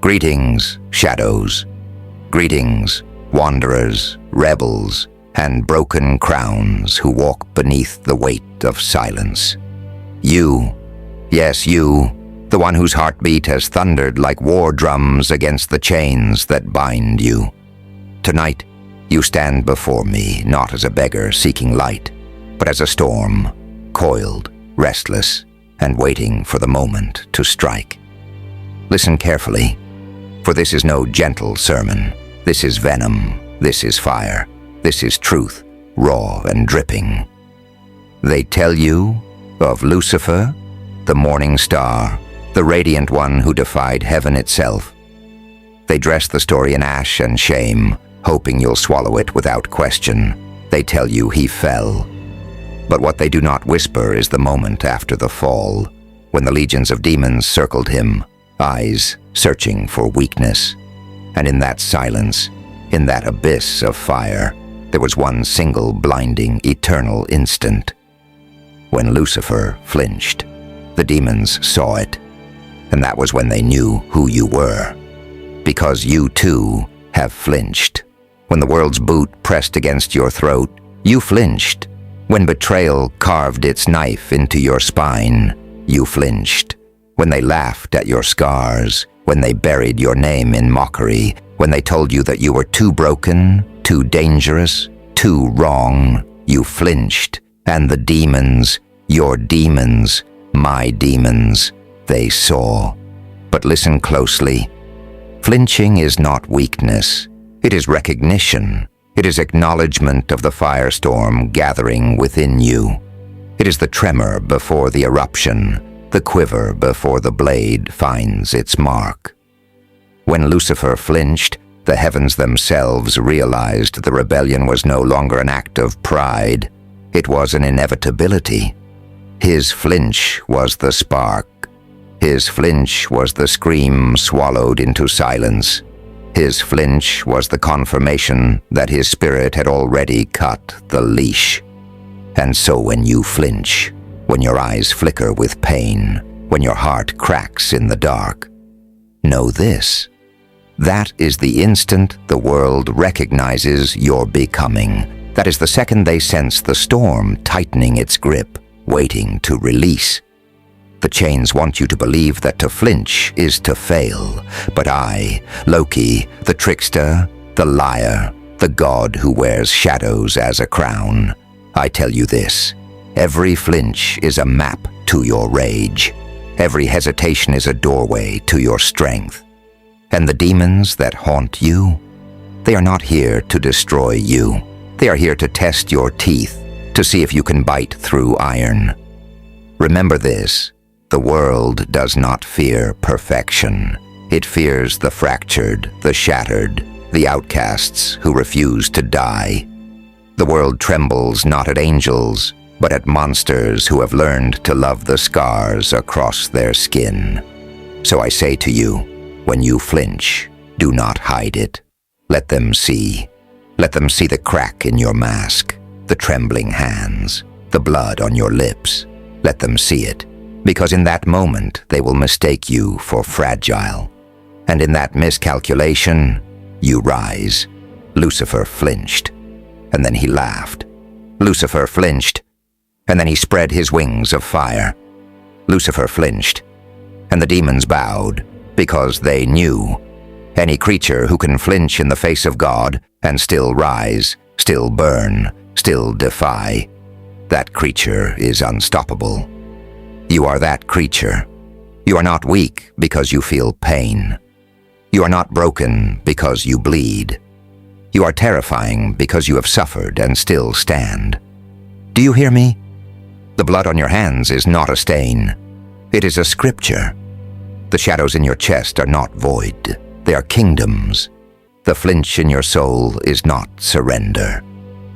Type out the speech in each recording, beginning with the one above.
Greetings, shadows. Greetings, wanderers, rebels, and broken crowns who walk beneath the weight of silence. You, yes you, the one whose heartbeat has thundered like war drums against the chains that bind you. Tonight, you stand before me not as a beggar seeking light, but as a storm, coiled, restless, and waiting for the moment to strike. Listen carefully, for this is no gentle sermon. This is venom, this is fire, this is truth, raw and dripping. They tell you of Lucifer, the morning star, the radiant one who defied heaven itself. They dress the story in ash and shame, hoping you'll swallow it without question. They tell you he fell. But what they do not whisper is the moment after the fall, when the legions of demons circled him, eyes searching for weakness. And in that silence, in that abyss of fire, there was one single blinding, eternal instant. When Lucifer flinched, the demons saw it, and that was when they knew who you were. Because you too have flinched. When the world's boot pressed against your throat, you flinched. When betrayal carved its knife into your spine, you flinched. When they laughed at your scars, when they buried your name in mockery, when they told you that you were too broken, too dangerous, too wrong, you flinched. And the demons, your demons, my demons, they saw. But listen closely. Flinching is not weakness. It is recognition. It is acknowledgement of the firestorm gathering within you. It is the tremor before the eruption, the quiver before the blade finds its mark. When Lucifer flinched, the heavens themselves realized the rebellion was no longer an act of pride. It was an inevitability. His flinch was the spark. His flinch was the scream swallowed into silence. His flinch was the confirmation that his spirit had already cut the leash. And so when you flinch, when your eyes flicker with pain, when your heart cracks in the dark, know this. That is the instant the world recognizes your becoming. That is the second they sense the storm tightening its grip, waiting to release. The chains want you to believe that to flinch is to fail. But I, Loki, the trickster, the liar, the god who wears shadows as a crown, I tell you this. Every flinch is a map to your rage. Every hesitation is a doorway to your strength. And the demons that haunt you, they are not here to destroy you. They are here to test your teeth, to see if you can bite through iron. Remember this. The world does not fear perfection. It fears the fractured, the shattered, the outcasts who refuse to die. The world trembles not at angels, but at monsters who have learned to love the scars across their skin. So I say to you, when you flinch, do not hide it. Let them see. Let them see the crack in your mask, the trembling hands, the blood on your lips. Let them see it. Because in that moment, they will mistake you for fragile. And in that miscalculation, you rise. Lucifer flinched, and then he laughed. Lucifer flinched, and then he spread his wings of fire. Lucifer flinched, and the demons bowed, because they knew. Any creature who can flinch in the face of God and still rise, still burn, still defy, that creature is unstoppable. You are that creature. You are not weak because you feel pain. You are not broken because you bleed. You are terrifying because you have suffered and still stand. Do you hear me? The blood on your hands is not a stain. It is a scripture. The shadows in your chest are not void. They are kingdoms. The flinch in your soul is not surrender.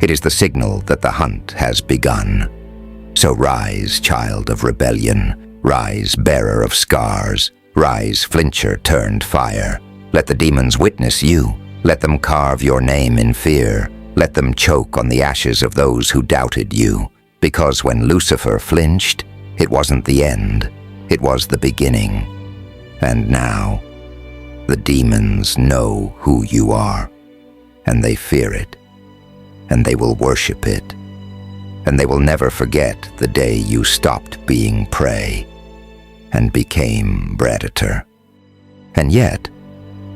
It is the signal that the hunt has begun. So rise, child of rebellion. Rise, bearer of scars. Rise, flincher turned fire. Let the demons witness you. Let them carve your name in fear. Let them choke on the ashes of those who doubted you. Because when Lucifer flinched, it wasn't the end. It was the beginning. And now, The demons know who you are, and they fear it, and they will worship it, and they will never forget the day you stopped being prey and became predator. And yet,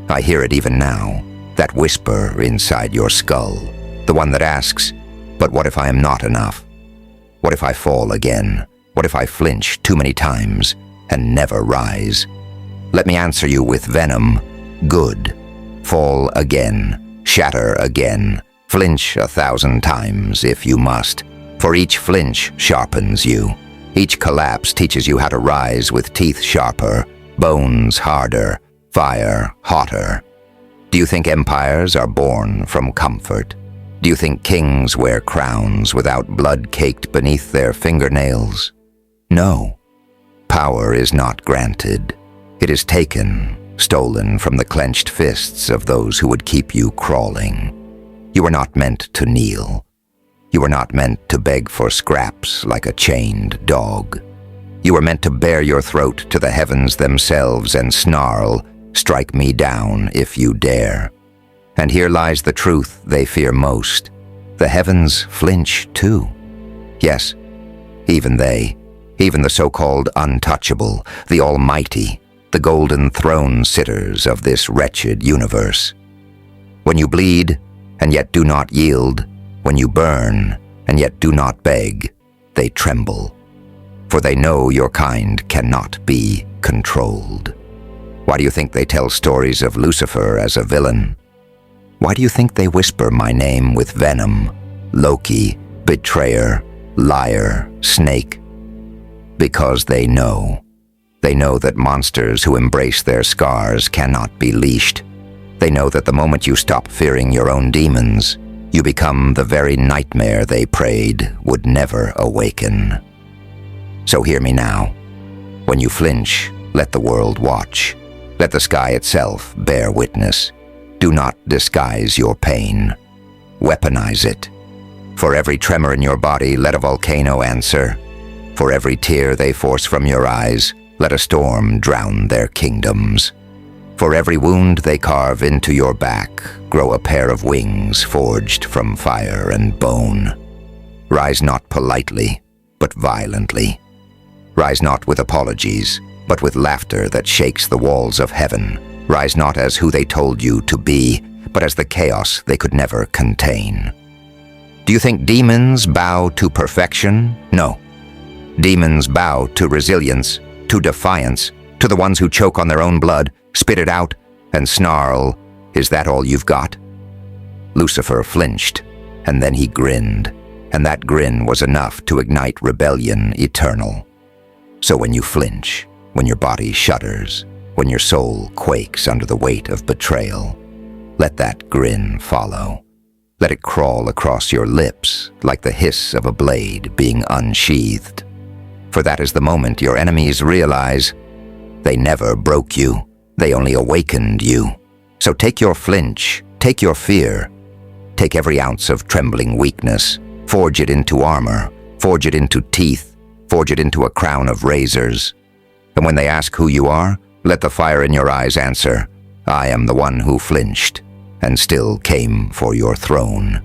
I hear it even now, that whisper inside your skull, the one that asks, but what if I am not enough? What if I fall again? What if I flinch too many times and never rise? Let me answer you with venom. Good. Fall again. Shatter again. Flinch 1,000 times if you must. For each flinch sharpens you. Each collapse teaches you how to rise with teeth sharper, bones harder, fire hotter. Do you think empires are born from comfort? Do you think kings wear crowns without blood caked beneath their fingernails? No. Power is not granted. It is taken, stolen from the clenched fists of those who would keep you crawling. You were not meant to kneel. You were not meant to beg for scraps like a chained dog. You were meant to bare your throat to the heavens themselves and snarl, "Strike me down if you dare." And here lies the truth they fear most. The heavens flinch too. Yes, even they, even the so-called untouchable, the almighty, the golden throne sitters of this wretched universe. When you bleed, and yet do not yield, when you burn, and yet do not beg, they tremble. For they know your kind cannot be controlled. Why do you think they tell stories of Lucifer as a villain? Why do you think they whisper my name with venom? Loki, betrayer, liar, snake? Because they know. They know that monsters who embrace their scars cannot be leashed. They know that the moment you stop fearing your own demons, you become the very nightmare they prayed would never awaken. So hear me now. When you flinch, let the world watch. Let the sky itself bear witness. Do not disguise your pain. Weaponize it. For every tremor in your body, let a volcano answer. For every tear they force from your eyes, let a storm drown their kingdoms. For every wound they carve into your back, grow a pair of wings forged from fire and bone. Rise not politely, but violently. Rise not with apologies, but with laughter that shakes the walls of heaven. Rise not as who they told you to be, but as the chaos they could never contain. Do you think demons bow to perfection? No. Demons bow to resilience, to defiance, to the ones who choke on their own blood, spit it out, and snarl, "Is that all you've got?" Lucifer flinched, and then he grinned, and that grin was enough to ignite rebellion eternal. So when you flinch, when your body shudders, when your soul quakes under the weight of betrayal, let that grin follow. Let it crawl across your lips like the hiss of a blade being unsheathed. For that is the moment your enemies realize they never broke you, they only awakened you. So take your flinch, take your fear, take every ounce of trembling weakness, forge it into armor, forge it into teeth, forge it into a crown of razors. And when they ask who you are, let the fire in your eyes answer, "I am the one who flinched and still came for your throne."